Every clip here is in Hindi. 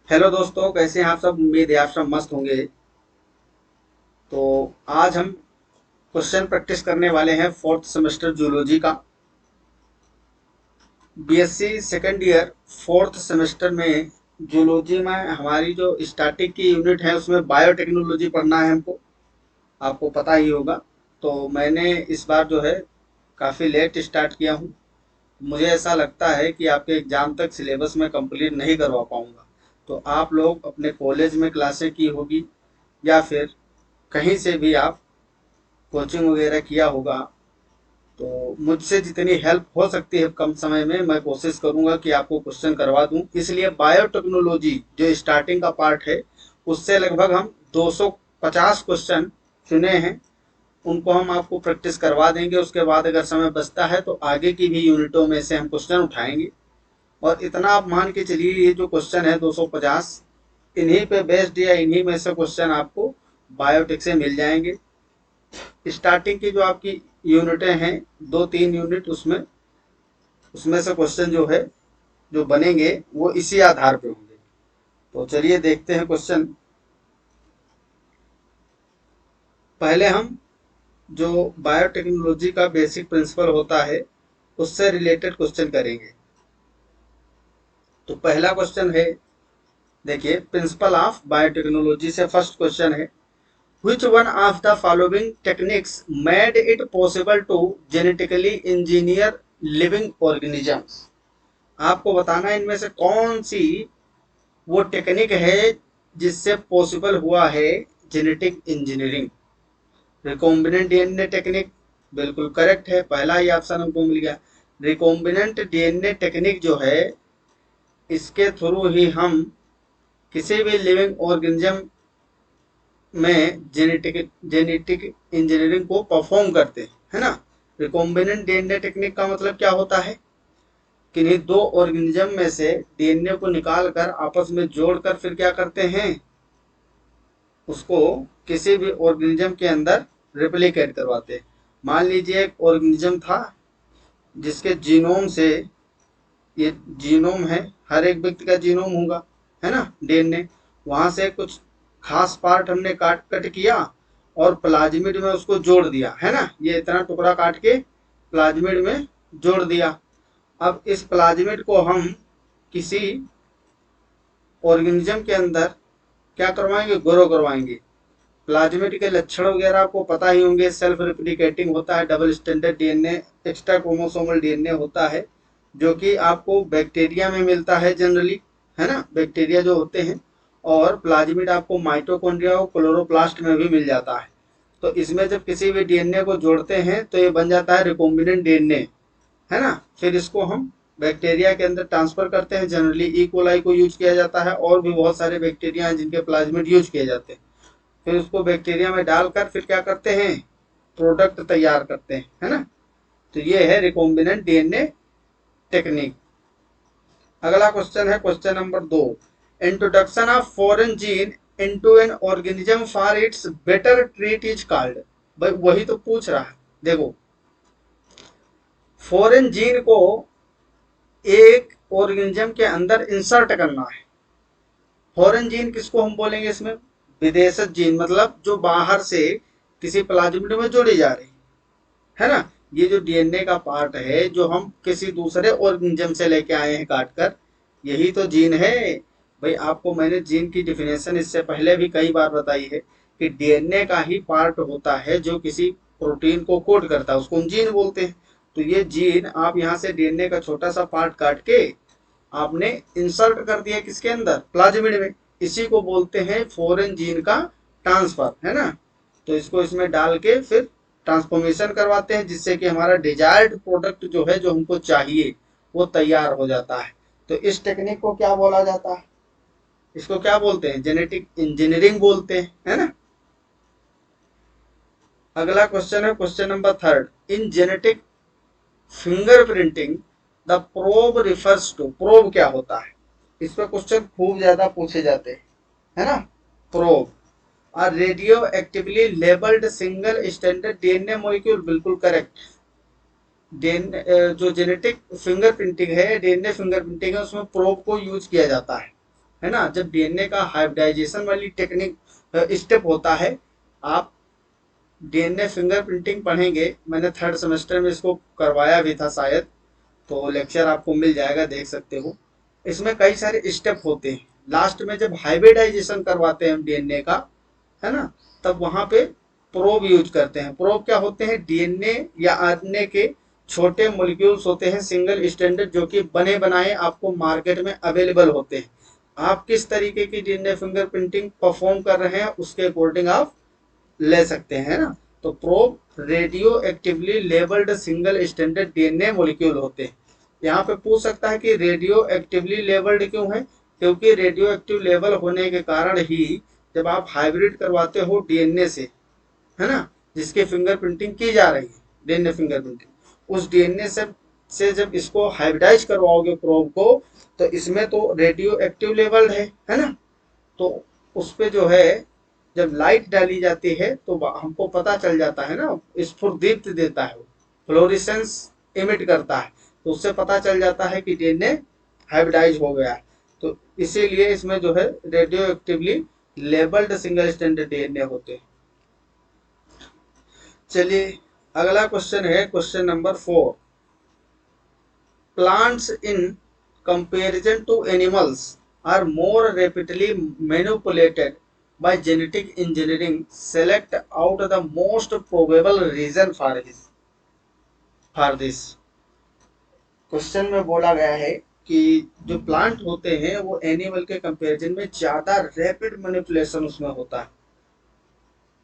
हेलो दोस्तों, कैसे हैं आप सब। उम्मीद है आप सब मस्त होंगे। तो आज हम क्वेश्चन प्रैक्टिस करने वाले हैं फोर्थ सेमेस्टर जूलॉजी का। BSc second year fourth semester में जूलॉजी में हमारी जो स्टैटिक की यूनिट है उसमें बायोटेक्नोलॉजी पढ़ना है हमको। आपको पता ही होगा। तो मैंने इस बार जो है काफ़ी लेट स्टार्ट किया हूँ। मुझे ऐसा लगता है कि आपके एग्ज़ाम तक सिलेबस में कंप्लीट नहीं करवा पाऊँगा। तो आप लोग अपने कॉलेज में क्लासें की होगी या फिर कहीं से भी आप कोचिंग वगैरह किया होगा। तो मुझसे जितनी हेल्प हो सकती है कम समय में मैं कोशिश करूंगा कि आपको क्वेश्चन करवा दूं। इसलिए बायोटेक्नोलॉजी जो स्टार्टिंग का पार्ट है उससे लगभग हम 250 क्वेश्चन चुने हैं, उनको हम आपको प्रैक्टिस करवा देंगे। उसके बाद अगर समय बचता है तो आगे की भी यूनिटों में से हम क्वेश्चन उठाएंगे। और इतना आप मान के चलिए, ये जो क्वेश्चन है 250, इन्हीं पे बेस्ड या इन्हीं में से क्वेश्चन आपको बायोटेक से मिल जाएंगे। स्टार्टिंग की जो आपकी यूनिटें हैं, 2-3 यूनिट, उसमें उसमें से क्वेश्चन जो है जो बनेंगे वो इसी आधार पे होंगे। तो चलिए देखते हैं क्वेश्चन। पहले हम जो बायोटेक्नोलॉजी का बेसिक प्रिंसिपल होता है उससे रिलेटेड क्वेश्चन करेंगे। तो पहला क्वेश्चन है, देखिए, प्रिंसिपल ऑफ बायोटेक्नोलॉजी से फर्स्ट क्वेश्चन है, Which one of the following techniques made it possible to genetically engineer living organisms? आपको बताना है इनमें से कौन सी वो टेक्निक है जिससे पॉसिबल हुआ है genetic engineering. Recombinant DNA technique बिल्कुल करेक्ट है, पहला ही ऑप्शन हमको मिल गया। रिकॉम्बिनेंट डीएनए टेक्निक जो है, इसके थ्रू ही हम किसी भी लिविंग ऑर्गेनिज्म में जेनेटिक जेनेटिक इंजीनियरिंग को परफॉर्म करते हैं, है ना। रिकॉम्बिनेंट डीएनए टेक्निक का मतलब क्या होता है, किन्हीं दो ऑर्गेनिज्म में से डीएनए को निकाल कर आपस में जोड़कर फिर क्या करते हैं, उसको किसी भी ऑर्गेनिज्म के अंदर रेप्लिकेट करवाते हैं। मान लीजिए एक ऑर्गेनिज्म था जिसके जीनोम से, ये जीनोम है, हर एक व्यक्ति का जीनोम होगा, है ना, डीएनए। वहां से कुछ खास पार्ट हमने काट कट किया और प्लाज्मिड में उसको जोड़ दिया, है ना। ये इतना टुकड़ा काट के प्लाज्मिड में जोड़ दिया। अब इस प्लाज्मिड को हम किसी ऑर्गेनिज्म के अंदर क्या करवाएंगे, ग्रो करवाएंगे। प्लाज्मिड के लक्षण वगैरह आपको पता ही होंगे। सेल्फ रेप्लिकेटिंग होता है, double standard DNA, extra chromosomal DNA होता है, जो कि आपको बैक्टीरिया में मिलता है जनरली, है ना, बैक्टीरिया जो होते हैं। और प्लाज्मिड आपको माइटोकॉन्ड्रिया और क्लोरोप्लास्ट में भी मिल जाता है। तो इसमें जब किसी भी डीएनए को जोड़ते हैं तो ये बन जाता है रिकॉम्बिनेंट डीएनए, है ना। फिर इसको हम बैक्टीरिया के अंदर ट्रांसफर करते हैं। जनरली ई कोलाई को यूज किया जाता है, और भी बहुत सारे बैक्टीरिया हैं जिनके प्लाज्मिड यूज किए जाते हैं। फिर उसको बैक्टीरिया में डालकर फिर क्या करते हैं, प्रोडक्ट तैयार करते हैं, है ना। तो ये है रिकॉम्बिनेंट डीएनए टेक्निक। अगला क्वेश्चन है question number 2, introduction of foreign gene into an organism for its better treat is called. भाई वही तो पूछ रहा है। देखो, फॉरेन जीन को एक ऑर्गेनिज्म के अंदर इंसर्ट करना है। फॉरेन जीन किसको हम बोलेंगे इसमें, विदेशज जीन, मतलब जो बाहर से किसी प्लाज्मिड में जोड़ी जा रही है ना। ये जो डीएनए का पार्ट है जो हम किसी दूसरे ऑर्गेनिज्म से लेके आए हैं काट कर, यही तो जीन है। भाई आपको मैंने जीन की डिफिनेशन इससे पहले भी कई बार बताई है कि डीएनए का ही पार्ट होता है जो किसी प्रोटीन को कोड करता है, उसको हम जीन बोलते हैं। तो ये जीन आप यहाँ से डीएनए का छोटा सा पार्ट काट के आपने इंसर्ट कर दिया किसके अंदर, प्लाज्मिड में। इसी को बोलते हैं फॉरेन जीन का ट्रांसफर, है ना। तो इसको इसमें डाल के फिर ट्रांसफॉर्मेशन करवाते हैं, जिससे कि हमारा डिजायर्ड प्रोडक्ट जो है, जो हमको चाहिए, वो तैयार हो जाता है। तो इस टेक्निक को क्या बोला जाता है, इसको क्या बोलते हैं, जेनेटिक इंजीनियरिंग बोलते हैं, है ना। अगला क्वेश्चन है question number 3, in genetic fingerprinting the probe refers to. Probe क्या होता है, इस पर क्वेश्चन खूब ज्यादा पूछे जाते हैं, है ना। प्रोब और radio actively labelled single standard DNA molecule, बिल्कुल करेक्ट। डीएनए जो जेनेटिक फिंगरप्रिंटिंग है, डीएनए फिंगरप्रिंटिंग है, उसमें प्रोब को यूज किया जाता है। है ना, जब डीएनए का हाइब्रिडाइजेशन वाली टेक्निक स्टेप होता है, आप डीएनए फिंगरप्रिंटिंग पढ़ेंगे, मैंने थर्ड सेमेस्टर में इसको करवाया भी था शायद, तो लेक्चर आपको मिल जाएगा, देख सकते हो। इसमें कई सारे स्टेप होते हैं, लास्ट में जब हाइब्रिडाइजेशन करवाते हैं हम डीएनए का, है ना, तब वहां पे प्रोब यूज करते हैं। प्रोब क्या होते हैं? डीएनए या आरएनए के छोटे मोलिक्यूल्स होते हैं, सिंगल स्टैंडर्ड, जो कि बने बनाए आपको मार्केट में अवेलेबल होते हैं। आप किस तरीके की डीएनए फिंगरप्रिंटिंग परफॉर्म कर रहे हैं उसके अकॉर्डिंग आप ले सकते हैं, है ना। तो probe radio actively labelled single standard DNA molecule होते हैं। यहाँ पे पूछ सकता है कि रेडियो एक्टिवली लेबल्ड क्यों है? क्योंकि रेडियो एक्टिव लेबल होने के कारण ही जब आप हाइब्रिड करवाते हो डीएनए से, है ना, जिसके फिंगरप्रिंटिंग की जा रही है, डीएनए फिंगरप्रिंटिंग, उस डीएनए से जब इसको हाइब्रिडाइज करवाओगे प्रोब को, तो इसमें तो रेडियो एक्टिव लेबल्ड है ना। तो उस पे जो है जब लाइट डाली जाती है तो हमको पता चल जाता है ना, स्फुरदीप्त देता है, फ्लोरिसेंस इमिट करता है, तो उससे पता चल जाता है कि डीएनए हाइब्रिडाइज हो गया है। तो इसीलिए इसमें जो है radioactively labelled single standard DNA होते हैं। चलिए अगला क्वेश्चन है question number 4। Plants in comparison to animals are more rapidly manipulated by genetic engineering. Select out the most probable reason for this. Question में बोला गया है कि जो प्लांट होते हैं वो एनिमल के कंपैरिजन में ज्यादा रैपिड मैनिपुलेशन उसमें होता है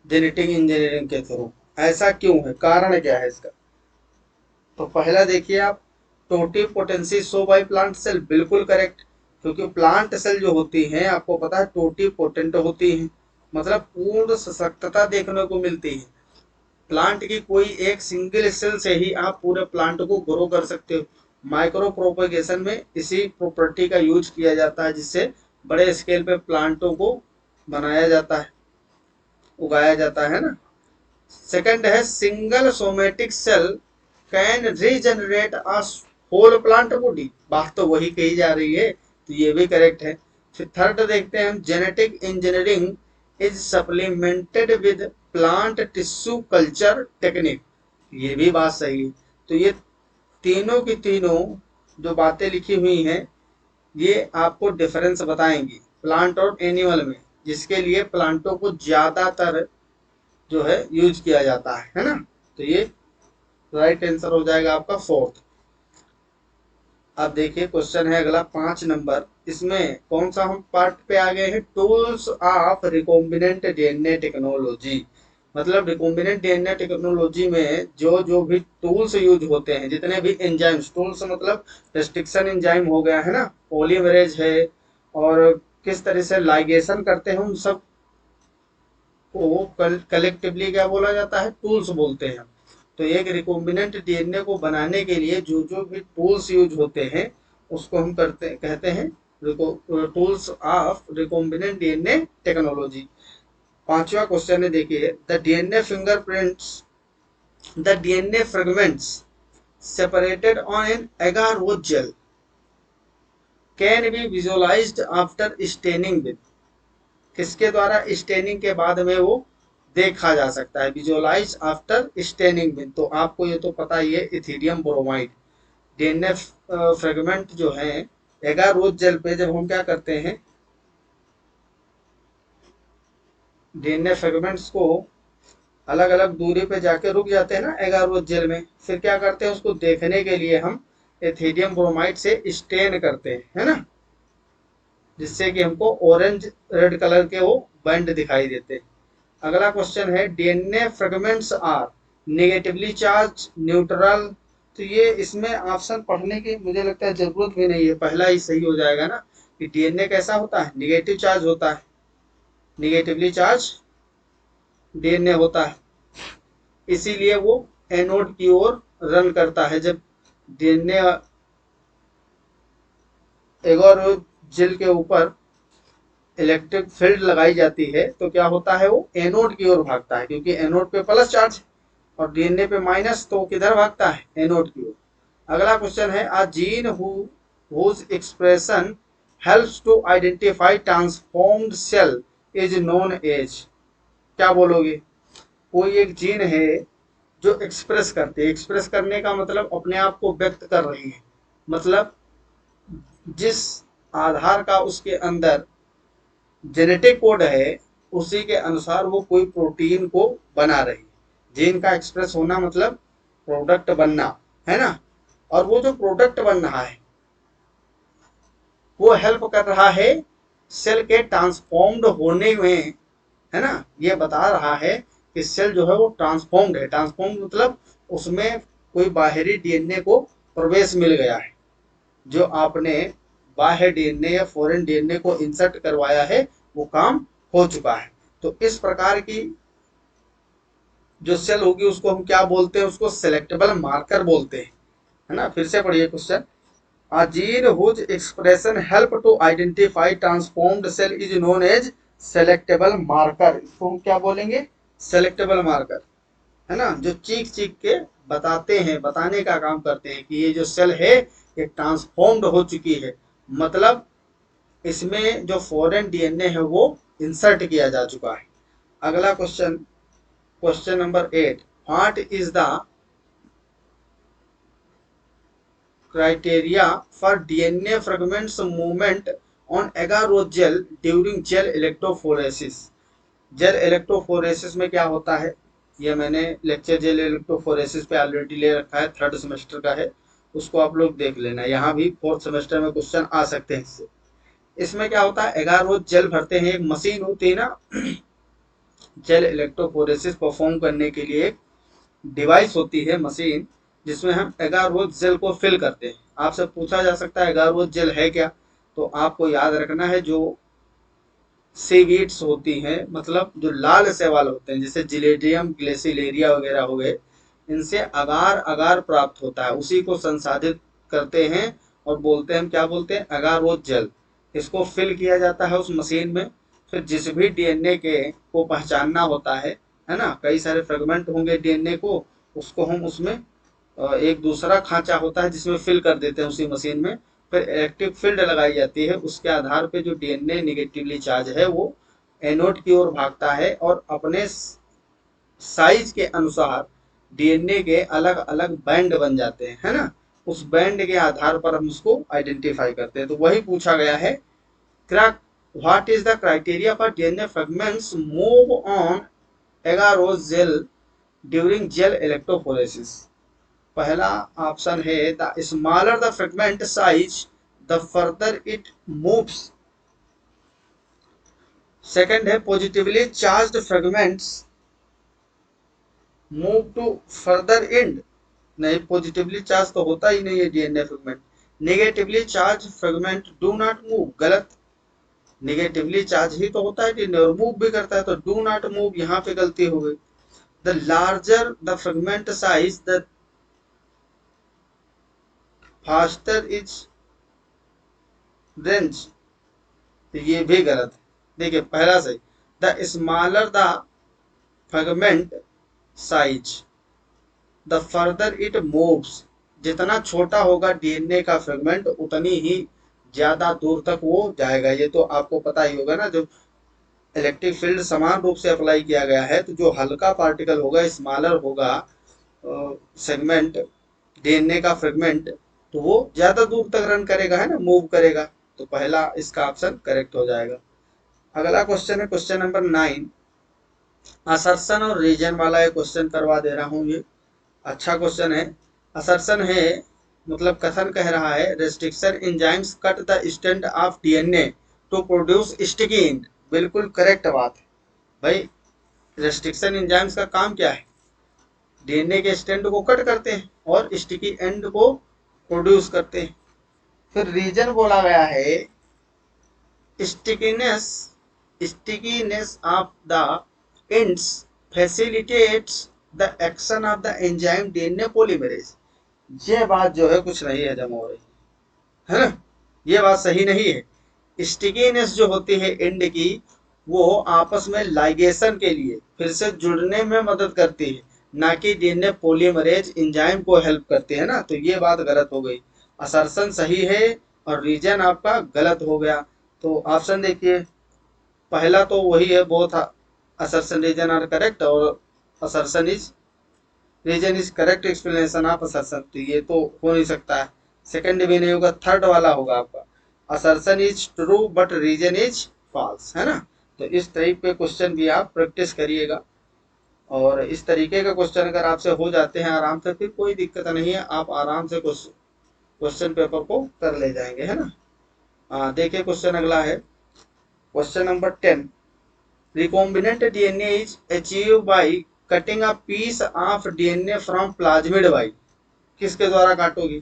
जेनेटिक इंजीनियरिंग के थ्रू। ऐसा क्यों है, कारण क्या है इसका? तो पहला देखिए आप, totipotency show by plant cell, बिल्कुल करेक्ट। क्योंकि प्लांट सेल जो होती हैं आपको पता है टोटी पोटेंट होती हैं, मतलब पूर्ण सशक्तता देखने को मिलती है। प्लांट की कोई एक सिंगल सेल से ही आप पूरे प्लांट को ग्रो कर सकते हो। माइक्रो प्रोपेगेशन में इसी प्रॉपर्टी का यूज किया जाता है, जिससे बड़े स्केल पे प्लांटों को बनाया जाता है, उगाया जाता है ना। सेकंड है single somatic cell can regenerate a whole plant body, बात तो वही कही जा रही है, तो ये भी करेक्ट है। फिर थर्ड देखते हैं हम, genetic engineering is supplemented with plant tissue culture technique, ये भी बात सही है। तो ये तीनों की तीनों जो बातें लिखी हुई हैं ये आपको डिफरेंस बताएंगी प्लांट और एनिमल में, जिसके लिए प्लांटों को ज्यादातर जो है यूज किया जाता है ना। तो ये राइट आंसर हो जाएगा आपका 4th। अब देखिए क्वेश्चन है अगला 5 नंबर। इसमें कौन सा हम पार्ट पे आ गए हैं? Tools of recombinant DNA technology. मतलब रिकॉम्बिनेंट डीएनए टेक्नोलॉजी में जो जो भी टूल्स यूज होते हैं, जितने भी एंजाइम्स, टूल्स मतलब रेस्ट्रिक्शन एंजाइम हो गया है ना, पॉलीमरेज है, और किस तरह से लाइगेशन करते हैं, उन सब को कलेक्टिवली क्या बोला जाता है? टूल्स बोलते हैं। तो एक रिकॉम्बिनेंट डीएनए को बनाने के लिए जो जो भी टूल्स यूज होते हैं उसको हम कहते हैं tools of recombinant DNA technology. 5वां क्वेश्चन है, देखिए the DNA fingerprints, the DNA fragments separated on an agar gel can be visualized after staining with, किसके द्वारा स्टेनिंग के बाद में वो देखा जा सकता है? विजुअलाइज आफ्टर स्टेनिंग में, तो आपको ये तो पता ही है, इथीरियम ब्रोमाइड। डीएनए फ्रेगमेंट जो है एगारोज जेल पे जब हम क्या करते हैं, डीएनए फ्रेगमेंट्स को अलग अलग दूरी पे जाके रुक जाते हैं ना एगारोज जेल में, फिर क्या करते हैं उसको देखने के लिए हम इथीरियम ब्रोमाइड से स्टेन करते हैं, है ना, जिससे कि हमको ऑरेंज रेड कलर के वो बैंड दिखाई देते हैं। अगला क्वेश्चन है, DNA fragments are negatively charge, neutral. तो ये इसमें ऑप्शन पढ़ने की मुझे लगता है जरूरत भी नहीं है, पहला ही सही हो जाएगा ना, कि डीएनए कैसा होता है? निगेटिव चार्ज होता है, निगेटिवली चार्ज डीएनए होता है, इसीलिए वो एनोड की ओर रन करता है। जब डीएनए एगोर जेल के ऊपर इलेक्ट्रिक फील्ड लगाई जाती है तो क्या होता है? वो एनोड की ओर भागता है, क्योंकि एनोड पे प्लस चार्ज और डीएनए पे माइनस, तो किधर भागता है? एनोड की ओर। अगला क्वेश्चन है, a gene whose expression helps to identify transformed cell is known as. क्या बोलोगे? कोई एक जीन है जो एक्सप्रेस करते हैं, एक्सप्रेस करने का मतलब अपने आप को व्यक्त कर रही है, मतलब जिस आधार का उसके अंदर जेनेटिक कोड है उसी के अनुसार वो कोई प्रोटीन को बना रही है। जीन का एक्सप्रेस होना मतलब प्रोडक्ट बनना, है ना। और वो जो प्रोडक्ट बन रहा है वो हेल्प कर रहा है सेल के ट्रांसफॉर्म्ड होने में, है ना। ये बता रहा है कि सेल जो है वो ट्रांसफॉर्म्ड है। ट्रांसफॉर्म्ड मतलब उसमें कोई बाहरी डीएनए को प्रवेश मिल गया है। जो आपने बाह्य डीएनए या फॉरेन डीएनए को इंसर्ट करवाया है वो काम हो चुका है। तो इस प्रकार की जो सेल होगी उसको हम क्या बोलते हैं? उसको सेलेक्टेबल मार्कर बोलते हैं, है ना। फिर से पढ़िए question. A gene whose expression help to identify transformed cell is known as selectable marker। इसको हम क्या बोलेंगे? सेलेक्टेबल मार्कर, है ना। जो चीख चीख के बताते हैं, बताने का काम करते हैं कि ये जो सेल है ये ट्रांसफॉर्म्ड हो चुकी है, मतलब इसमें जो फॉरेन डीएनए है वो इंसर्ट किया जा चुका है। अगला question, question number 8। What is the criteria for DNA fragments movement on agarose gel during gel electrophoresis। Gel electrophoresis में क्या होता है? ये मैंने लेक्चर जेल इलेक्ट्रोफोरेसिस पे ऑलरेडी ले रखा है, 3rd सेमेस्टर का है, उसको आप लोग देख लेना। यहाँ भी 4th सेमेस्टर में क्वेश्चन आ सकते हैं इससे। इसमें क्या होता है? एगारोज जेल भरते हैं, एक मशीन होती है ना जेल इलेक्ट्रोफोरेसिस परफॉर्म करने के लिए एक डिवाइस होती है, मशीन, जिसमें हम एगारोज जेल को फिल करते हैं। आपसे पूछा जा सकता है एगारोज जेल है क्या? तो आपको याद रखना है जो सीवीड्स होती हैं, मतलब जो लाल शैवाल होते हैं, जैसे जिलेडियम ग्लेसिलेरिया वगैरह हो गए, इनसे अगार अगार प्राप्त होता है, उसी को संसाधित करते हैं और बोलते हैं, क्या बोलते हैं? अगारोज जेल। इसको फिल किया जाता है उस मशीन में। फिर जिस भी डीएनए के को पहचानना होता है ना, कई सारे फ्रेगमेंट होंगे डीएनए को, उसको हम उसमें एक दूसरा खांचा होता है जिसमें फिल कर देते हैं उसी मशीन में। फिर इलेक्ट्रिक फील्ड लगाई जाती है, उसके आधार पे जो डीएनए निगेटिवली चार्ज है वो एनोड की ओर भागता है और अपने साइज के अनुसार डीएनए के अलग अलग बैंड बन जाते हैं, है ना। उस बैंड के आधार पर हम उसको आइडेंटिफाई करते हैं। तो वही पूछा गया है, what is the criteria for DNA fragments move on agarose gel during gel electrophoresis. पहला ऑप्शन है the smaller the fragment size the further it moves. Second है positively charged fragments move to further end. नहीं, पॉजिटिवली चार्ज तो होता ही नहीं है DNA fragment. Negatively charge fragment do not move, गलत। नेगेटिवली चार्ज ही तो होता है डीएनए और मूव भी करता है, तो डू नॉट मूव यहाँ पे गलती हो गई। The larger the fragment size the faster is range, तो ये भी गलत है। देखिए पहला सही, the smaller the fragment size the further it moves. जितना छोटा होगा डीएनए का फ्रेगमेंट उतनी ही ज्यादा दूर तक वो जाएगा। ये तो आपको पता ही होगा ना, जो इलेक्ट्रिक फील्ड समान रूप से अप्लाई किया गया है, तो जो हल्का पार्टिकल होगा, स्मॉलर होगा सेगमेंट डीएनए का फ्रेगमेंट, तो वो ज्यादा दूर तक रन करेगा, है ना, मूव करेगा। तो पहला इसका ऑप्शन करेक्ट हो जाएगा। अगला क्वेश्चन है क्वेश्चन नंबर 9। असर्शन और रीजन वाला एक क्वेश्चन करवा दे रहा हूँ। ये अच्छा क्वेश्चन है। असर्शन है मतलब कथन कह रहा है, restriction enzymes cut the stand of DNA to produce sticky end. बिल्कुल करेक्ट बात है भाई। रेस्ट्रिक्शन एंजाइम्स का काम क्या है? डीएनए के स्टैंड को कट करते हैं और स्टिकी एंड को प्रोड्यूस करते हैं। फिर रीजन बोला गया है, stickiness of the ends facilitates the action of the enzyme DNA polymerase. ये बात जो है कुछ नहीं हजम हो रही है ना, ये बात सही नहीं है। स्टिकीनेस जो होती है एंड की, वो आपस में लाइगेशन के लिए फिर से जुड़ने में मदद करती है, ना कि डीएनए पॉलीमरेज एंजाइम को हेल्प करती है ना। तो ये बात गलत हो गई। असर्शन सही है, और रीजन आपका गलत हो गया। तो ऑप्शन देखिए, पहला तो वही है, both assertion reason are correct, और assertion is reason is correct explanation of assertion, तो ये तो हो नहीं सकता है। सेकंड भी नहीं होगा, थर्ड वाला होगा आपका, assertion is true but reason is false, है ना। तो इस टाइप के क्वेश्चन भी आप प्रैक्टिस करिएगा, और इस तरीके का क्वेश्चन अगर आपसे हो जाते हैं आराम से, फिर कोई दिक्कत नहीं है, आप आराम से क्वेश्चन पेपर को कर ले जाएंगे, है ना। देखिए क्वेश्चन अगला है, question number 10, recombinant DNA is achieved by cutting a piece of DNA from plasmid by, किसके द्वारा काटोगी,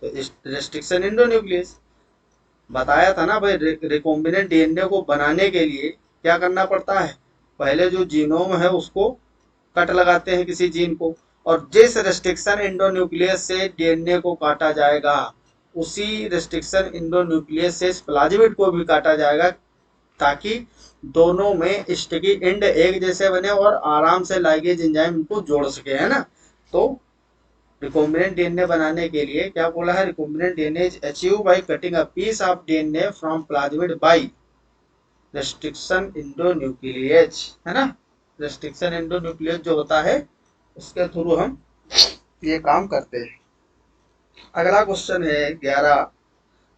तो रेस्ट्रिक्शन एंडोन्यूक्लियस। बताया था ना भाई, रिकॉम्बिनेंट डीएनए को बनाने के लिए क्या करना पड़ता है, पहले जो जीनोम है उसको कट लगाते हैं किसी जीन को, और जिस रेस्ट्रिक्शन एंडोन्यूक्लियस से डीएनए को काटा जाएगा, उसी रेस्ट्रिक्शन एंडोन्यूक्लियस से प्लाज्मिड को भी काटा जाएगा, ताकि दोनों में स्टिकी एंड एक जैसे बने और आराम से लाइगेज एंजाइम को जोड़ सके, है ना। तो रिकॉम्बिनेंट डीएनए बनाने के लिए क्या बोला है, recombinant DNA is achieve by cutting a piece of DNA from plasmid by restriction endonuclease, है ना। रेस्ट्रिक्शन एंडोन्यूक्लियस जो होता है उसके थ्रू हम ये काम करते हैं। अगला क्वेश्चन है 11,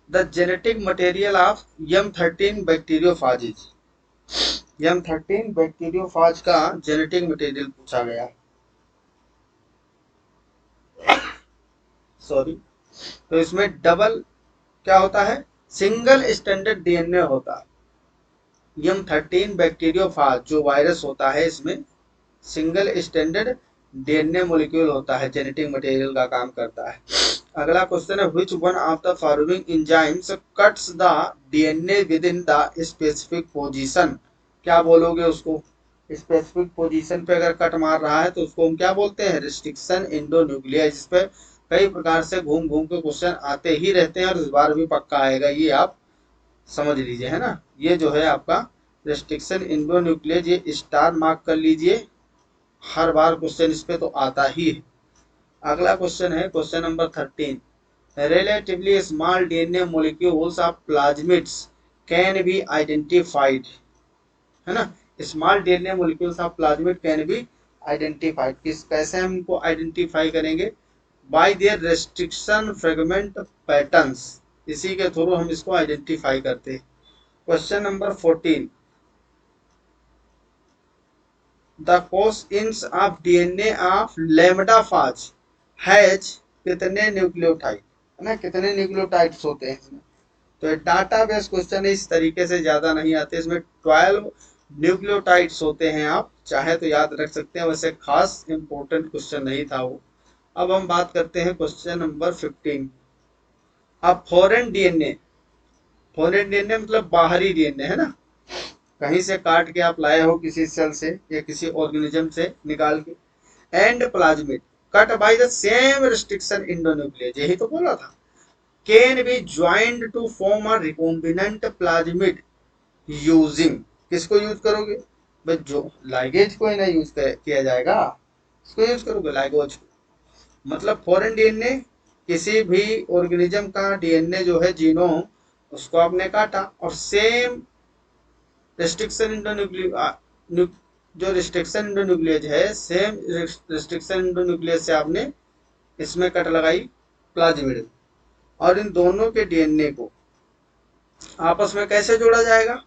the genetic material of M13 बैक्टीरियोफाजिज, M13 bacteriophage का जेनेटिक मटेरियल पूछा गया, सॉरी। तो इसमें डबल क्या होता है, सिंगल स्टैंडर्ड डीएनए होता है। M13 बैक्टीरियोफाज जो वायरस होता है, इसमें सिंगल स्टैंडर्ड डीएनए मॉलिक्यूल होता है, जेनेटिक मटेरियल का काम करता है। अगला क्वेश्चन है, which one of the following enzymes cuts the DNA with in the specific position, क्या बोलोगे उसको, स्पेसिफिक पोजीशन पे अगर कट मार रहा है तो उसको हम क्या बोलते हैं, रिस्ट्रिक्शन एंडोन्यूक्लियस। इस पे कई प्रकार से घूम घूम के क्वेश्चन आते ही रहते हैं, और इस बार भी पक्का आएगा, ये आप समझ लीजिए, है ना। ये जो है आपका रेस्ट्रिक्शन एंडोन्यूक्लियस, ये स्टार मार्क कर लीजिए, हर बार क्वेश्चन इस पे तो आता ही है। अगला क्वेश्चन है question number 13, relatively small DNA molecules of plasmids can be identified, है ना। Small DNA molecules of plasmid can be identified, किस कैसे हम इनको आइडेंटिफाई करेंगे, by their restriction fragment patterns, इसी के थ्रू हम इसको आइडेंटिफाई करते हैं। Question number 14, the cos ends of DNA of lambda phage has कितने न्यूक्लियोटाइड, है ना, कितने न्यूक्लियोटाइड्स होते हैं इसमें। तो डाटा बेस क्वेश्चन इस तरीके से ज्यादा नहीं आते, इसमें 12 न्यूक्लियोटाइड्स होते हैं, आप चाहे तो याद रख सकते हैं, वैसे खास इंपॉर्टेंट क्वेश्चन नहीं था वो। अब हम बात करते हैं क्वेश्चन नंबर 15, अब फॉरेन डीएनए, फॉरेन डीएनए मतलब बाहरी डीएनए, है ना, कहीं से काट के आप लाए हो किसी सेल से या किसी ऑर्गेनिज्म से निकाल के, and plasmid cut by the same restriction endonuclease, यही तो बोला था, can be joined to form a recombinant plasmid using, किसको यूज करोगे भाई, जो लाइगेज को ही ना यूज किया जाएगा, इसको यूज करोगे लाइगेज को। मतलब फॉरेन डीएनए, किसी भी ऑर्गेनिज्म का डीएनए जो है जीनोम, उसको आपने काटा और सेम रेस्ट्रिक्शन इंडोन्यूक्लियस, जो रिस्ट्रिक्शन इंडोन्यूक्लियस है, सेम रिस्ट्रिक्शन इंडोन्यूक्लियस से आपने इसमें कट लगाई प्लाज्मिड, और इन दोनों के डीएनए को आपस में कैसे जोड़ा जाएगा,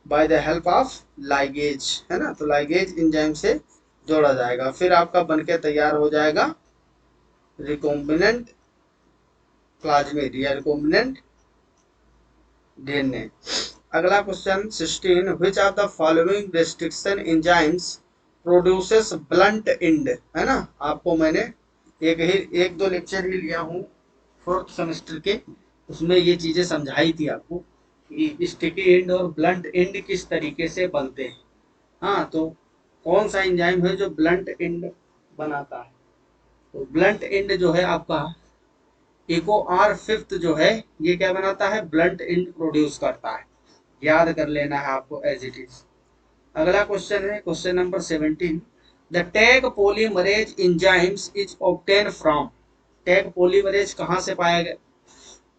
by the help of ligase, है ना। तो लाइगेज एंजाइम से जोड़ा जाएगा, फिर आपका बनके तैयार हो जाएगा रिकॉम्बिनेंट प्लाज्मिड या रिकॉम्बिनेंट डीएनए। अगला question 16, which of the following restriction enzymes produces blunt and, है ना। आपको मैंने एक दो लेक्चर ही लिया हूँ 4th सेमेस्टर के, उसमें ये चीजें समझाई थी आपको कि स्टिकी एंड और ब्लंट एंड किस तरीके से बनते हैं। हाँ, तो कौन सा एंजाइम है जो ब्लंट एंड बनाता है, तो ब्लंट एंड जो है आपका इको आर फिफ्थ जो है, ये क्या बनाता है, ब्लंट एंड प्रोड्यूस करता है, याद कर लेना है आपको एज इट इज। अगला क्वेश्चन है question number 17, the tag polymerase enzymes is obtain from, tag polymerase कहाँ से पाया गया,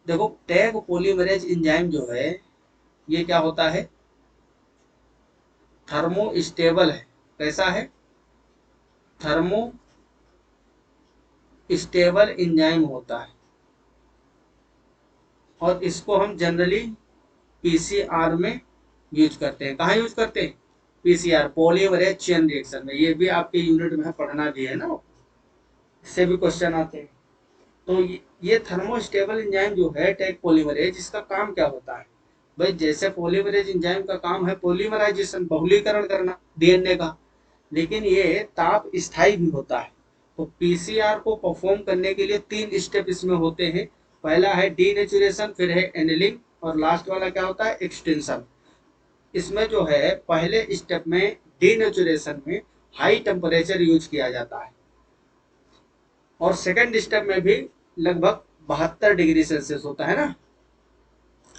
देखो टैग पॉलीमरेज एंजाइम जो है ये क्या होता है, थर्मो स्टेबल है। कैसा है, थर्मो स्टेबल एंजाइम होता है, और इसको हम जनरली पीसीआर में यूज करते हैं। कहाँ यूज करते हैं, पीसीआर, पॉलीमरेज चेन रिएक्शन में। ये भी आपके यूनिट में पढ़ना भी है ना, इससे भी क्वेश्चन आते हैं। तो ये थर्मोस्टेबल एंजाइम जो है टैग पॉलीमरेज, इसका काम क्या होता है भाई, जैसे पॉलीमरेज एंजाइम का काम है पॉलीमराइजेशन, बहुलीकरण करना डीएनए का, लेकिन ये ताप स्थायी भी होता है। तो पीसीआर को परफॉर्म करने के लिए 3 स्टेप इसमें होते हैं। पहला है डीनेचुरेशन, फिर है एनिलिंग, और लास्ट वाला क्या होता है, एक्सटेंशन। इसमें जो है पहले स्टेप में डीनेचुरेशन में हाई टेम्परेचर यूज किया जाता है, और सेकेंड स्टेप में भी लगभग 72 डिग्री सेल्सियस होता है ना।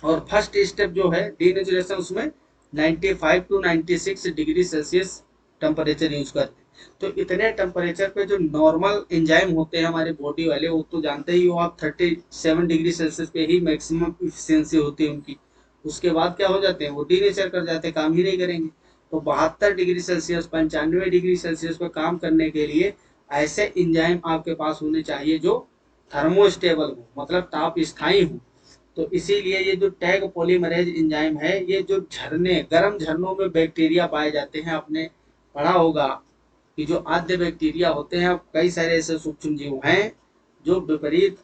और फर्स्ट स्टेप जो है डीनेचुरेशन, उसमें 95 to 96 degree Celsius temperature use करते हैं। तो इतने टेम्परेचर पे जो नॉर्मल एंजाइम होते हैं हमारे बॉडी वाले, वो तो जानते ही हो आप, 37 डिग्री सेल्सियस पे ही मैक्सिमम इफिशियंसी होती है उनकी। उसके बाद क्या हो जाते हैं, वो डीनेचर कर जाते हैं, काम ही नहीं करेंगे। तो 72 डिग्री सेल्सियस, 95 डिग्री सेल्सियस पे काम करने के लिए ऐसे एंजाइम आपके पास होने चाहिए जो थर्मोस्टेबल हो, मतलब ताप स्थायी हो। तो इसीलिए ये जो टैग पॉलीमरेज एंजाइम है, ये जो झरने, गर्म झरनों में बैक्टीरिया पाए जाते हैं, आपने पढ़ा होगा कि जो आद्य बैक्टीरिया होते हैं, कई सारे ऐसे सूक्ष्म जीव हैं जो विपरीत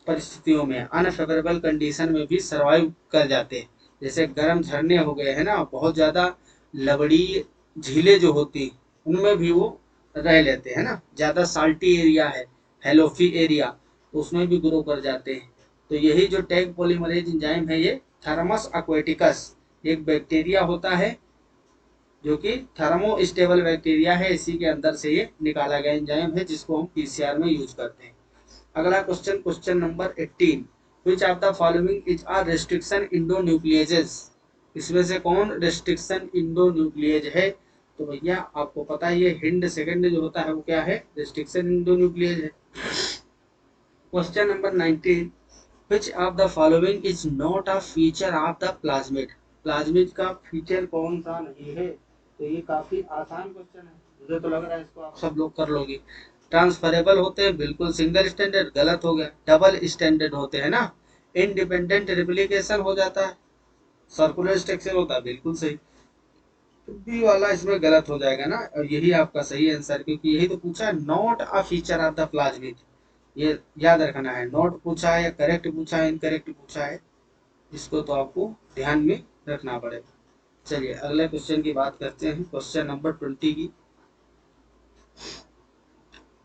परिस्थितियों में, अनफेवरेबल कंडीशन में भी सरवाइव कर जाते हैं। जैसे गर्म झरने हो गए हैं ना, बहुत ज्यादा लवड़ी झीलें जो होती उनमें भी वो रह लेते हैं ना, ज्यादा साल्टी एरिया है, हेलोफी एरिया, तो उसमें भी ग्रो कर जाते हैं। तो यही जो टैग पॉलीमरेज एंजाइम है, ये थर्मस एक्वेटिकस एक बैक्टीरिया होता है जो कि थर्मो स्टेबल बैक्टीरिया है, इसी के अंदर से ये निकाला गया एंजाइम है जिसको हम पीसीआर में यूज करते हैं। अगला question, question number 18, which of the following is a restriction endonucleases. इसमें से कौन रेस्ट्रिक्शन इंडोन्यूक्लियेज है, तो भैया आपको पता है ये हिंड सेकंड जो होता है वो क्या है, रेस्ट्रिक्शन इंडोन्यूक्लियेज है। Question number 19, which of the following is not a feature of the plasmid. Plasmid का फीचर कौन सा नहीं है, तो ये काफी आसान क्वेश्चन है, मुझे तो लग रहा है इसको आप सब लोग कर लोगे। ट्रांसफरेबल होते हैं, बिल्कुल। सिंगल स्टैंडर्ड, गलत हो गया। डबल स्टैंडर्ड होते हैं ना। इंडिपेंडेंट रिप्लिकेशन हो जाता है। सर्कुलर स्ट्रक्चर होता है, बिल्कुल सही। बी वाला इसमें गलत हो जाएगा ना, और यही आपका सही आंसर, क्योंकि यही तो पूछा है, not a feature of the plasmid. ये याद रखना है, नॉट पूछा है या करेक्ट पूछा है, इनकरेक्ट पूछा है, इसको तो आपको ध्यान में रखना पड़ेगा। चलिए अगले क्वेश्चन की बात करते हैं, क्वेश्चन नंबर 20 की।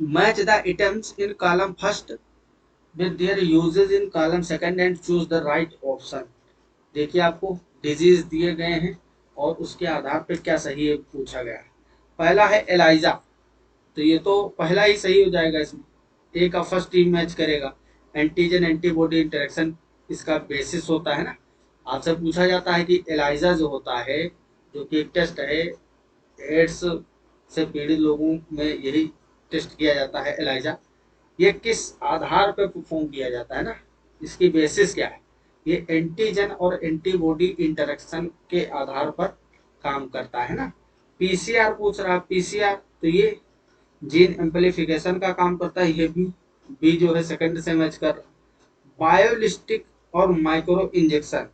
Match the items in column first with their uses in column second and choose the right option। देखिए आपको डिजीज दिए गए हैं और उसके आधार पर क्या सही है पूछा गया है। पहला है एलाइजा, तो ये तो पहला ही सही हो जाएगा, इसमें ए का फर्स्ट टीम मैच करेगा। एंटीजन एंटीबॉडी इंटरेक्शन इसका बेसिस होता है ना। आपसे पूछा जाता है कि एलाइजा जो होता है, जो कि एक टेस्ट है, एड्स से पीड़ित लोगों में यही टेस्ट किया जाता है एलाइजा। ये किस आधार पर परफॉर्म किया जाता है ना, इसकी बेसिस क्या है, ये एंटीजन और एंटीबॉडी इंटरेक्शन के आधार पर काम करता है ना। पीसीआर पूछ रहा है, पीसीआर तो ये जीन एम्पलीफिकेशन का काम करता है, ये भी बी जो है सेकंड से मैच कर। बायोलिस्टिक और micro injection,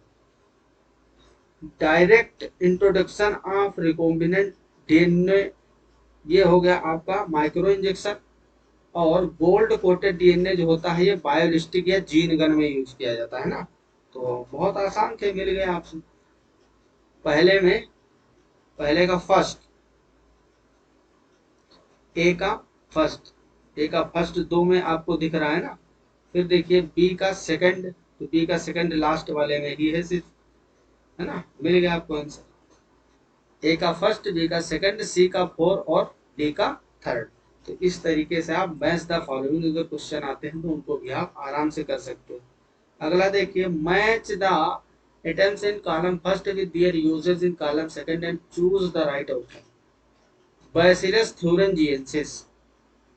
direct introduction of recombinant DNA, ये हो गया आपका माइक्रो इंजेक्शन। और गोल्ड कोटेड डीएनए जो होता है, ये बायोलिस्टिक या जीन गन में यूज किया जाता है ना। तो बहुत आसान थे, मिल गए आपसे। पहले में, पहले का फर्स्ट, ए का फर्स्ट, ए का फर्स्ट दो में आपको दिख रहा है ना। फिर देखिए बी का सेकंड, तो बी का सेकंड लास्ट वाले में ही है सिर्फ, है ना, मिल गया आपको आंसर। ए का फर्स्ट, बी का सेकंड, सी का फोर और डी का थर्ड। तो इस तरीके से आप मैच द फॉलोइंग अगर क्वेश्चन आते हैं तो उनको भी आप आराम से कर सकते हो। अगला देखिए, match the items in column first with their uses in column second and choose the right option. Bacillus thuringiensis,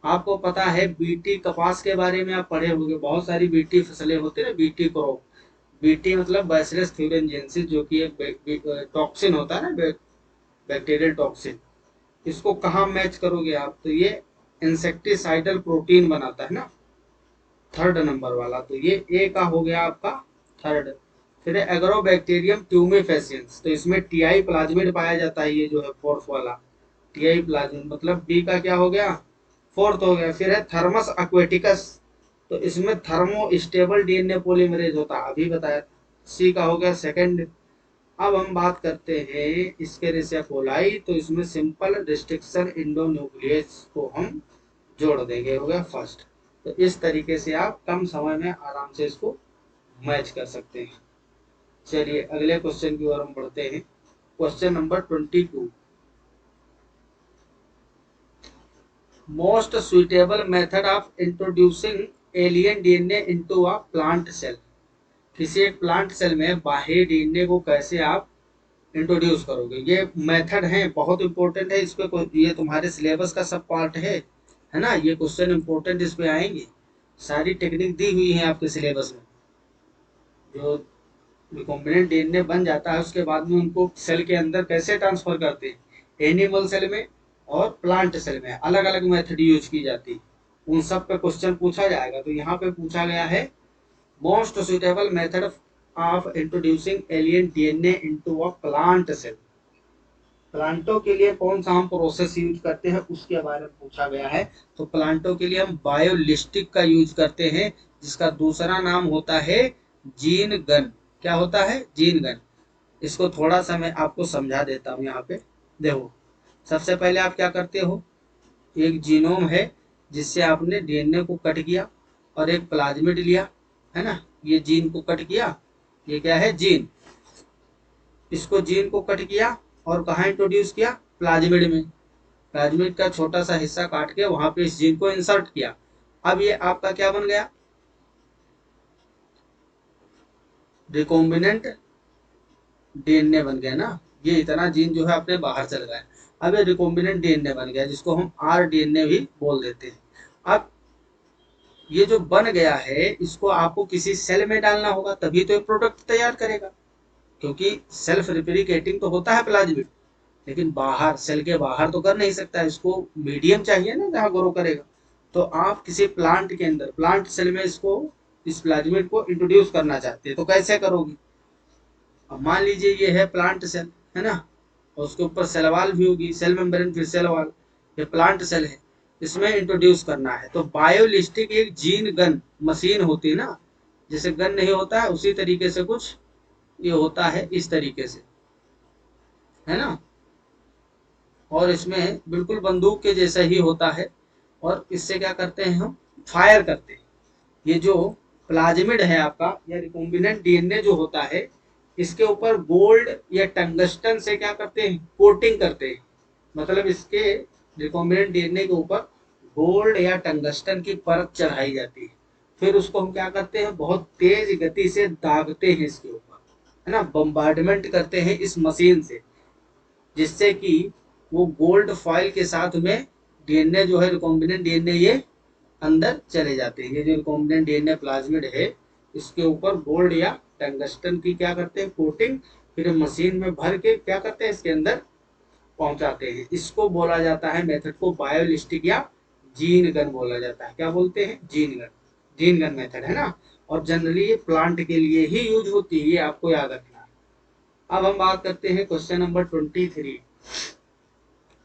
आपको पता है बीटी कपास के बारे में आप पढ़े होंगे, बहुत सारी बीटी फसलें होती है ना, बीटी क्रॉप। बीटी मतलब बैसिलस thuringiensis, जो कि एक टॉक्सिन होता है ना, बैक्टीरियल टॉक्सिन। इसको कहाँ मैच करोगे आप, तो ये इंसेक्टिसाइडल प्रोटीन बनाता है ना, थर्ड नंबर वाला, तो ये ए का हो गया आपका थर्ड। फिर एग्रोबैक्टीरियम ट्यूमेफेसियंस, तो इसमें टीआई प्लाज्मिड पाया जाता है, ये जो है फोर्थ वाला टीआई प्लाज्मिड, मतलब बी का क्या हो गया, फोर्थ हो गया। फिर है थर्मस एक्वेटिकस, तो इसमें थर्मो स्टेबल डीएनए पॉलीमरेज होता है, अभी बताया। सी का हो गया सेकंड। अब हम बात करते हैं इसके कोलाई, तो इसमें सिंपल रिस्ट्रिक्शन इंडोन्यूक्लियस को हम जोड़ देंगे, हो गया फर्स्ट। तो इस तरीके से आप कम समय में आराम से इसको मैच कर सकते हैं। चलिए अगले क्वेश्चन की ओर हम बढ़ते हैं। Question number 22, most suitable method of introducing alien DNA into a plant cell. किसी एक प्लांट सेल में बाह्य डीएनए को कैसे आप इंट्रोड्यूस करोगे, ये मेथड है, बहुत इंपॉर्टेंट है। इस पे ये तुम्हारे सिलेबस का सब पार्ट है ना, ये क्वेश्चन इंपॉर्टेंट इस पे आएंगे। सारी टेक्निक दी हुई है आपके सिलेबस में। जो रिकॉम्बिनेंट डीएनए बन जाता है उसके बाद में उनको सेल के अंदर कैसे ट्रांसफर करते हैं, एनिमल सेल में और प्लांट सेल में अलग अलग मेथड यूज की जाती है, उन सब पे क्वेश्चन पूछा जाएगा। तो यहाँ पे पूछा गया है most suitable method of introducing alien DNA into a plant cell. प्लांटों के लिए कौन सा हम प्रोसेस यूज करते हैं उसके बारे में पूछा गया है। तो प्लांटों के लिए हम बायोलिस्टिक का यूज करते हैं, जिसका दूसरा नाम होता है जीन गन। क्या होता है, जीन गन। इसको थोड़ा सा मैं आपको समझा देता हूँ। यहाँ पे देखो, सबसे पहले आप क्या करते हो, एक जीनोम है जिससे आपने डीएनए को कट किया, और एक प्लाज्मिड लिया, है ना, ये जीन को कट किया, ये क्या है, जीन। इसको जीन को कट किया और कहाँ इंट्रोड्यूस किया, प्लाज्मिड में। प्लाज्मिड का छोटा सा हिस्सा काट के वहां पे इस जीन को इंसर्ट किया। अब ये आपका क्या बन गया, रिकॉम्बिनेंट डीएनए बन गया ना। ये इतना जीन जो है अपने बाहर चल गया, अब ये रिकॉम्बिनेंट डीएनए बन गया, जिसको हम आर डीएनए भी बोल देते हैं। अब ये जो बन गया है इसको आपको किसी सेल में डालना होगा, तभी तो एक प्रोडक्ट तैयार करेगा, क्योंकि सेल्फ रिप्लिकेटिंग तो होता है प्लाज्मिड, लेकिन बाहर सेल के बाहर तो कर नहीं सकता, इसको मीडियम चाहिए ना जहाँ ग्रो करेगा। तो आप किसी प्लांट के अंदर, प्लांट सेल में इसको, इस प्लाज्मिड को इंट्रोड्यूस करना चाहते हैं, तो कैसे करोगे। अब मान लीजिए ये है प्लांट सेल, है ना, और उसके ऊपर सेल वाल भी होगी, सेल मेम्ब्रेन फिर सेल वाल, ये प्लांट सेल है, इसमें इंट्रोड्यूस करना है। तो बायोलिस्टिक एक जीन गन मशीन होती है ना, जैसे गन नहीं होता है उसी तरीके से कुछ ये होता है, इस तरीके से, है ना, और इसमें बिल्कुल बंदूक के जैसा ही होता है। और इससे क्या करते हैं, हम फायर करते हैं। ये जो प्लाज्मिड है आपका या रिकॉम्बिनेंट डीएनए जो होता है, इसके ऊपर गोल्ड या टंगस्टन से क्या करते हैं, कोटिंग करते हैं। मतलब इसके रिकॉम्बिनेंट डीएनए के ऊपर गोल्ड या टंगस्टन की परत चढ़ाई जाती है। फिर उसको हम क्या करते हैं, बहुत तेज गति से दागते हैं इसके ऊपर, है ना, बम्बार्डमेंट करते हैं इस मशीन से, जिससे कि वो गोल्ड फॉइल के साथ में डीएनए जो है, रिकॉम्बिनेंट डीएनए, ये अंदर चले जाते हैं। ये जो रिकॉम्बिनेंट डीएनए प्लाज्मिड है, इसके ऊपर गोल्ड या टंगस्टन की क्या करते हैं, कोटिंग, फिर मशीन में भर के क्या करते हैं, इसके अंदर पहुंचाते हैं। इसको बोला जाता है मेथड को बायोलिस्टिक या जीन गन बोला जाता है। क्या बोलते हैं, gene gun, gene gun method, है ना। और जनरली ये प्लांट के लिए ही यूज होती है, ये आपको याद रखना है। अब हम बात करते हैं question number 23,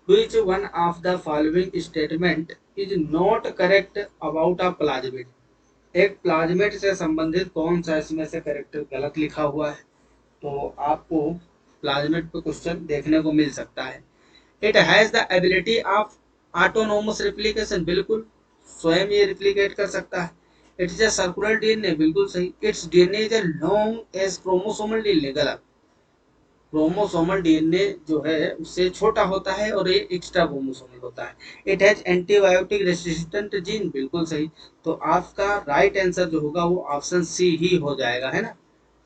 which one of the following statement is not correct about a plasmid। एक प्लाज्मिड से संबंधित कौन सा इसमें से करेक्ट गलत लिखा हुआ है। तो आपको प्लाज्मिड पे क्वेश्चन देखने को मिल सकता है। It has the ability of autonomous replication, बिल्कुल स्वयं ये रिप्लिकेट कर सकता है। इट्स ए सर्कुलर डीएनए, बिल्कुल सही। Its DNA is a long as chromosomal DNA, गलत। क्रोमोसोमल डीएनए जो है उससे छोटा होता है और ये एक्स्ट्रा क्रोमोसोमल होता है। It has antibiotic resistant gene, बिल्कुल सही। तो आपका राइट आंसर जो होगा वो ऑप्शन सी ही हो जाएगा, है ना।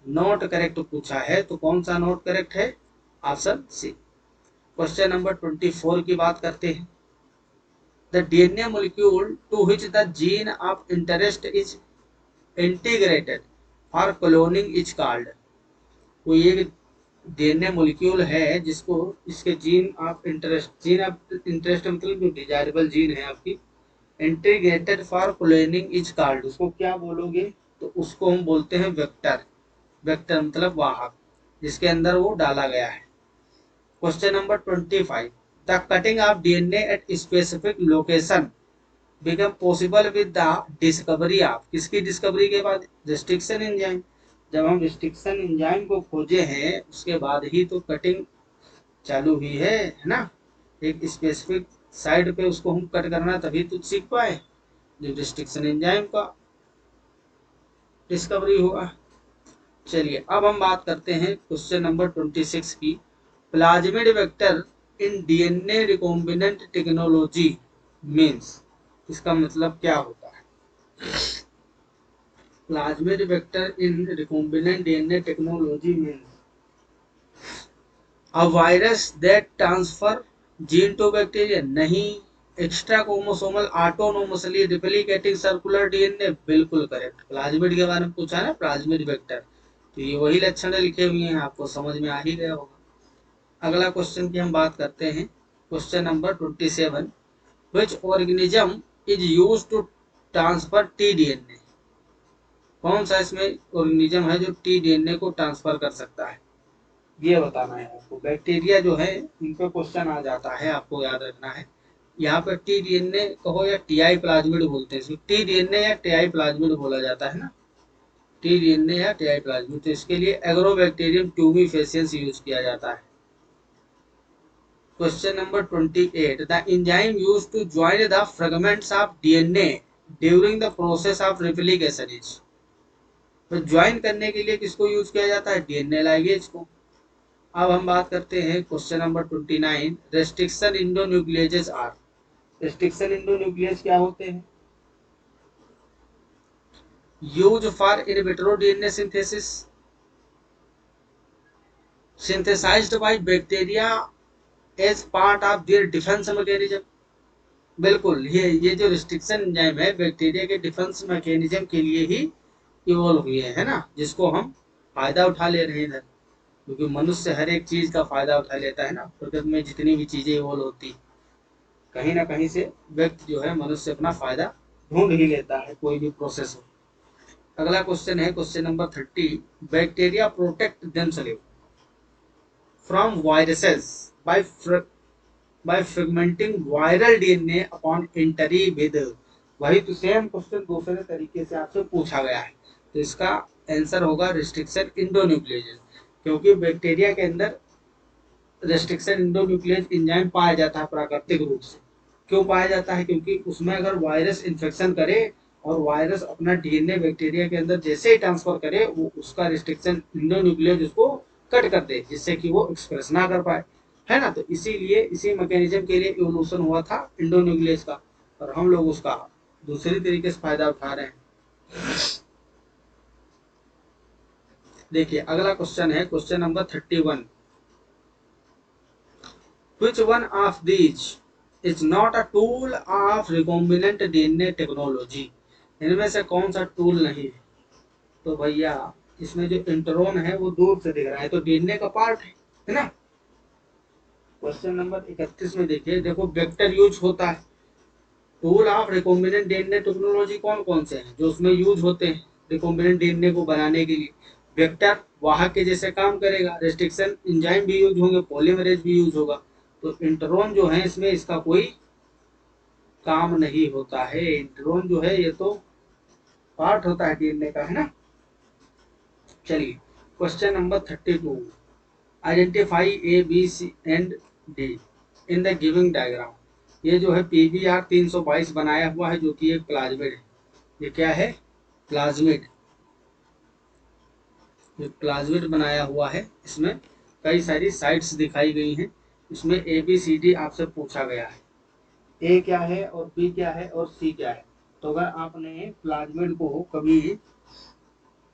नॉट करेक्ट पूछा है तो कौन सा नॉट करेक्ट है, ऑप्शन सी। क्वेश्चन नंबर 24 की बात करते हैं। The DNA molecule to which the gene of interest is integrated और क्लोनिंग इज कॉल्ड। कोई एक डीएनए मोलिक्यूल है जिसको इसके जीन ऑफ इंटरेस्ट मतलब जो डिजायरेबल जीन है आपकी, integrated for cloning is called, उसको क्या बोलोगे? तो उसको हम बोलते हैं वेक्टर। वेक्टर मतलब वाहक, जिसके अंदर वो डाला गया है। Question number 25, the cutting of DNA at specific location become possible with the discovery of, किसकी डिस्कवरी के बाद? Restriction enzyme. जब हम रिस्ट्रिक्शन एंजाइम को खोजे हैं उसके बाद ही तो कटिंग चालू हुई है ना। एक स्पेसिफिक साइड पे उसको हम कट करना तभी तो सीख पाए जब रिस्ट्रिक्शन एंजाइम का डिस्कवरी हुआ। चलिए अब हम बात करते हैं क्वेश्चन नंबर 26 की, plasmid vector in DNA recombinant technology means, इसका मतलब क्या होता है? Plasmid vector in recombinant DNA technology means a virus that transfer gene to bacteria, नहीं। Extra chromosomal autonomously replicating circular DNA, बिल्कुल करेक्ट। प्लाज्मिड के बारे में पूछा ना, प्लाज्मिड वेक्टर, तो ये वही लक्षण लिखे हुए हैं, आपको समझ में आ ही गया होगा। अगला क्वेश्चन की हम बात करते हैं, question number 27, which organism is used to transfer T DNA, कौन सा इसमें ऑर्गेनिज्म है जो टी डीएनए को ट्रांसफर कर सकता है? ये बताना है आपको। बैक्टीरिया जो है इन पे क्वेश्चन आ जाता है, आपको याद रखना है। यहाँ पे टी डीएनए कहो या टीआई प्लाज्मिड बोलते हैं, टी डीएनए या टीआई प्लाज्मिड बोला जाता है ना, टी डीएनए या टीआई प्लाज्मिड। तो इसके लिए एग्रोबैक्टीरियम ट्यूबिफेसियंस यूज किया जाता है। Question number 28, the enzyme used to join the fragments of DNA during the process of replication is, तो ज्वाइन करने के लिए किसको यूज किया जाता है? डीएनए लाइगेज को। अब हम बात करते हैं question number 29, restriction endonucleases are, restriction endonuclease क्या होते हैं? Use for in vitro DNA synthesis, synthesized by bacteria as part of their defence mechanism. बिल्कुल, ये जो रिस्ट्रिक्शन एंजाइम है बैक्टीरिया के डिफेंस मैकेनिज्म के लिए ही इवॉल्व हुए हैं ना, जिसको हम फायदा उठा ले रहे हैं इधर, क्योंकि मनुष्य हर एक चीज का फायदा उठा लेता है ना। प्रकृति में जितनी भी चीजें इवॉल्व होती, कहीं ना कहीं से व्यक्ति जो है मनुष्य अपना फायदा ढूंढ ही लेता है, कोई भी प्रोसेस हो। अगला क्वेश्चन है question number 30, bacteria protect themselves from viruses by by fragmenting viral DNA upon entry with, वही तो सेम क्वेश्चन दूसरे तरीके से आपसे पूछा गया है। तो इसका आंसर होगा रिस्ट्रिक्शन इंडोन्यूक्लियेजेस, क्योंकि बैक्टीरिया के अंदर रेस्ट्रिक्शन इंडोन्यूक्लियस एंजाइम पाया जाता है प्राकृतिक रूप से। क्यों पाया जाता है? क्योंकि उसमें अगर वायरस इन्फेक्शन करे और वायरस अपना डीएनए बैक्टीरिया के अंदर जैसे ही ट्रांसफर करे, वो उसका रिस्ट्रिक्शन इंडोन्यूक्लियस उसको कट कर दे, जिससे कि वो एक्सप्रेस ना कर पाए, है ना। तो इसीलिए इसी मैकेनिज्म के लिए इवोल्यूशन हुआ था इंडोन्यूक्लियस का, और हम लोग उसका दूसरी तरीके से फायदा उठा रहे हैं। देखिए अगला क्वेश्चन है question number 31, Which one of these is not a tool of recombinant DNA technology? इनमें से कौन सा टूल नहीं है? तो भैया इसमें जो इंट्रोन है वो दूर से दिख रहा है, तो डीएनए का पार्ट है ना। क्वेश्चन नंबर 31 में देखिए, देखो वेक्टर यूज होता है। Tool of recombinant DNA technology कौन कौन से हैं जो उसमें यूज होते हैं रिकॉम्बिनेंट डीएनए को बनाने के लिए? वेक्टर वाहक के जैसे काम करेगा, रेस्ट्रिक्शन एंजाइम भी यूज होंगे, पॉलीमरेज भी यूज होगा। तो इंट्रोन जो है इसमें इसका कोई काम नहीं होता है। इंट्रोन जो है ये तो पार्ट होता है डीएनए का, है ना। चलिए question number 32, identify A B C and D in the giving diagram. ये जो है पीबीआर 322 बनाया हुआ है, जो कि एक प्लाज्मिड है। ये क्या है? प्लाज्मिड। जो प्लाज्मिड बनाया हुआ है इसमें कई सारी साइट्स दिखाई गई हैं। इसमें ए बी सी डी आपसे पूछा गया है, ए क्या है और बी क्या है और सी क्या है। तो अगर आपने प्लाज्मिड को कभी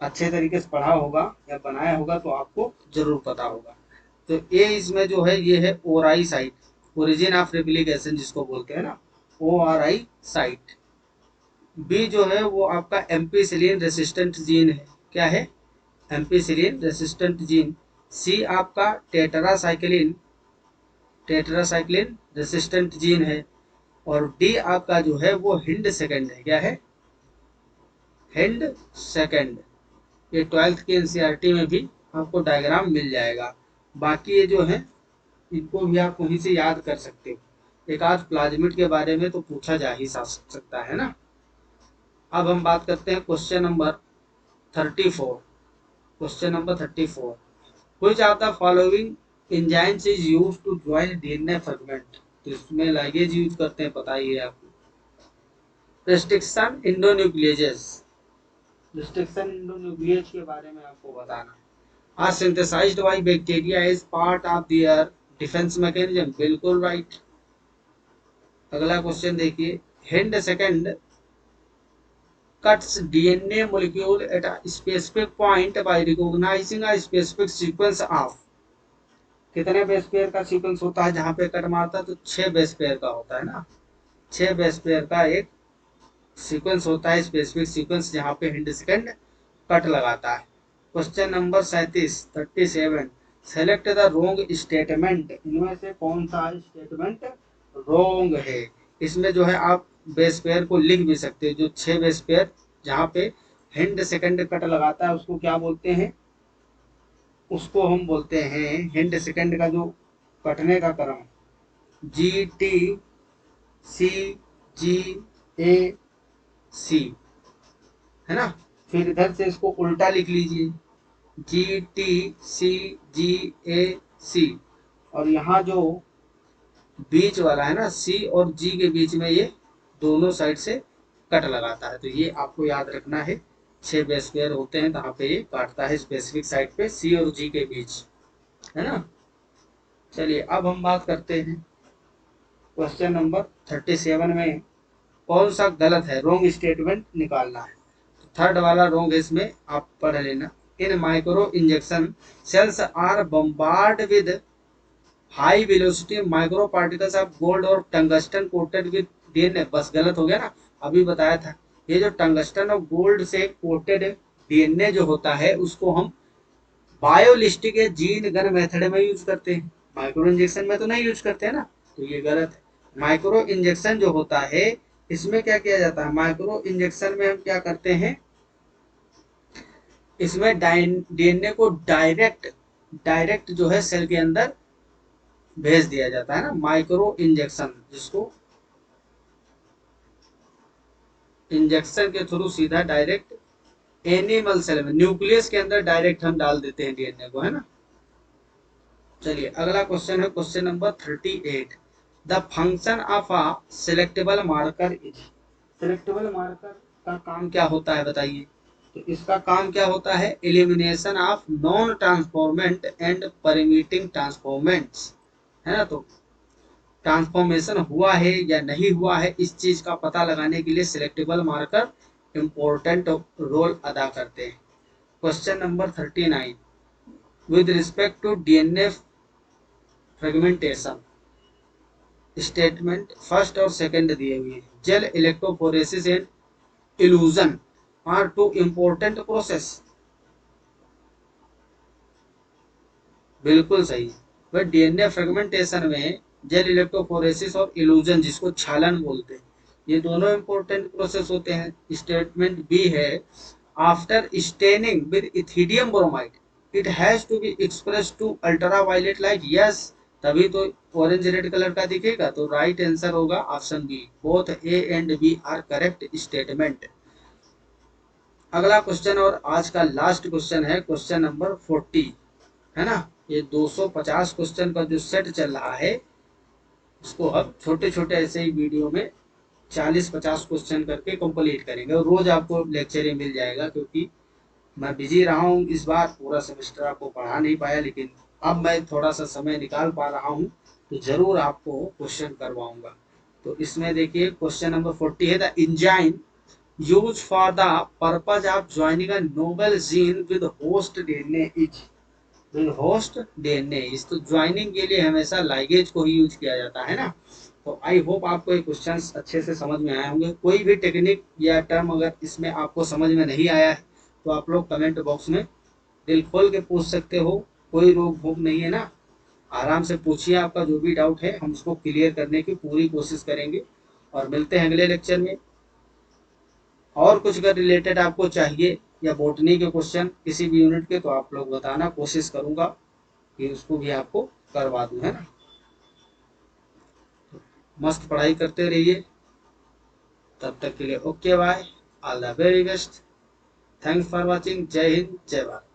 अच्छे तरीके से पढ़ा होगा या बनाया होगा तो आपको जरूर पता होगा। तो ए इसमें जो है ये है ओराई साइट, ओरिजिन ऑफ रेप्लिकेशन जिसको बोलते हैं ना, ORI साइट। बी जो है वो आपका एम्पीसिलिन रेसिस्टेंट जीन है। क्या है? Ampicillin resistant gene. सी आपका टेट्रासाइक्लिन रेसिस्टेंट जीन है। और डी आपका जो है वो हिंड सेकंड है। क्या है? Hind second. ये 12th के एनसीईआरटी में भी आपको डायग्राम मिल जाएगा। बाकी ये जो है इनको भी आप वहीं से याद कर सकते हो। एक आध प्लाज्मिड के बारे में तो पूछा जा ही सकता है ना। अब हम बात करते हैं question number 34। Question number 34, which of the following enzymes is used to join DNA fragment. तो इसमें लाइगेज यूज करते हैं, बताइए आपको। रेस्ट्रिक्शन इंडोन्यूक्लियेजेस। रेस्ट्रिक्शन इंडोन्यूक्लियेज के बारे में आपको बताना। Are synthesised by bacteria as part of their defence mechanism. बिल्कुल राइट। अगला क्वेश्चन देखिए, Hind second cuts DNA molecule at a specific point by recognizing a specific sequence of। कितने बेस पेयर का सीक्वेंस होता है जहां पे कट मारता है? तो 6 बेस पेयर का होता है ना। 6 बेस पेयर का एक सीक्वेंस होता है, स्पेसिफिक सीक्वेंस, जहां पे हिंड सेकंड कट लगाता है। Question number 37 select the wrong statement. इनमें से कौन सा स्टेटमेंट रोंग है? इसमें जो है आप बेस पेयर को लिख भी सकते हो। जो 6 बेस पेयर जहां पे हिंड सेकंड कट लगाता है उसको क्या बोलते हैं? उसको हम बोलते हैं, हिंड सेकंड का जो कटने का क्रम, GTCGAC, है ना। फिर इधर से इसको उल्टा लिख लीजिए, GTCGAC। और यहाँ जो बीच वाला है ना, C और G के बीच में, ये दोनों साइड से कट लगाता है। तो ये आपको याद रखना है। 6 बेस पेयर होते हैं, जहाँ पे ये काटता है स्पेसिफिक साइड पे C और G के बीच, है ना। चलिए अब हम बात करते हैं क्वेश्चन नंबर 37 में कौन सा गलत है, रोंग स्टेटमेंट निकालना है। तो थर्ड वाला रोंग है, इसमें आप पढ़ लेना। In microinjection cells are bombard with high velocity microparticles of gold और टंगस्टन कोटेड विद डीएनए। बस गलत हो गया ना, अभी बताया था। ये जो टंगस्टन और गोल्ड से कोटेड डीएनए जो होता है उसको हम बायोलिस्टिक या जीन गन मेथड में यूज करते हैं, माइक्रो इंजेक्शन में तो नहीं यूज करते हैं ना। तो ये गलत है। माइक्रो इंजेक्शन जो होता है इसमें क्या किया जाता है? माइक्रो इंजेक्शन में हम क्या करते हैं, इसमें डीएनए को डायरेक्ट जो है सेल के अंदर भेज दिया जाता है ना, माइक्रो इंजेक्शन, जिसको इंजेक्शन के थ्रू सीधा डायरेक्ट एनिमल सेल में, न्यूक्लियस के अंदर डायरेक्ट हम डाल देते हैं डीएनए को, है ना। चलिए अगला क्वेश्चन है question number 38। The function of a selectable marker is. Selectable marker का काम क्या होता है, बताइए। तो इसका काम क्या होता है? Elimination of non transformant and permitting transformants, है ना। तो ट्रांसफॉर्मेशन हुआ है या नहीं हुआ है, इस चीज का पता लगाने के लिए सिलेक्टेबल मार्कर इंपॉर्टेंट रोल अदा करते हैं। Question number 39, with respect to DNA fragmentation statement first और सेकंड दिए हुए हैं। Gel electrophoresis and elution are two important process. बिल्कुल सही। बट डीएनए फ्रेगमेंटेशन में जेल इलेक्ट्रोफोरेसिस और इल्यूजन, जिसको छालन बोलते हैं, ये दोनों इंपॉर्टेंट प्रोसेस होते हैं। स्टेटमेंट बी है, after staining with ethidium bromide it has to be express to ultraviolet light. Yes, तभी तो ऑरेंज रेड कलर का दिखेगा। तो राइट आंसर होगा option B, both A and B are correct statement. अगला क्वेश्चन और आज का लास्ट क्वेश्चन है क्वेश्चन नंबर 40, है ना। ये 250 क्वेश्चन का जो सेट चल रहा है उसको हम छोटे छोटे ऐसे ही वीडियो में 40-50 क्वेश्चन करके कंप्लीट करेंगे। और रोज आपको लेक्चर ही मिल जाएगा, क्योंकि मैं बिजी रहा हूँ इस बार, पूरा सेमेस्टर आपको पढ़ा नहीं पाया, लेकिन अब मैं थोड़ा सा समय निकाल पा रहा हूँ तो जरूर आपको क्वेश्चन करवाऊंगा। तो इसमें देखिए क्वेश्चन नंबर 40 है, the enzyme use for the purpose of joining a novel gene with host DNA is. Host DNA, इस तो ज्वाइनिंग के लिए हमेशा लाइगेज को ही यूज किया जाता है ना। तो आई होप आपको ये क्वेश्चंस अच्छे से समझ में आए होंगे। कोई भी टेक्निक या टर्म अगर इसमें आपको समझ में नहीं आया है तो आप लोग कमेंट बॉक्स में दिल खोल के पूछ सकते हो, कोई रोक भोक नहीं है ना। आराम से पूछिए, आपका जो भी डाउट है हम उसको क्लियर करने की पूरी कोशिश करेंगे। और मिलते हैं अगले लेक्चर में। और कुछ अगर रिलेटेड आपको चाहिए या बॉटनी के क्वेश्चन किसी भी यूनिट के, तो आप लोग बताना, कोशिश करूंगा कि उसको भी आपको करवा दूं, है ना। मस्त पढ़ाई करते रहिए, तब तक के लिए okay bye, all the very best, thanks for watching, जय हिंद जय भारत।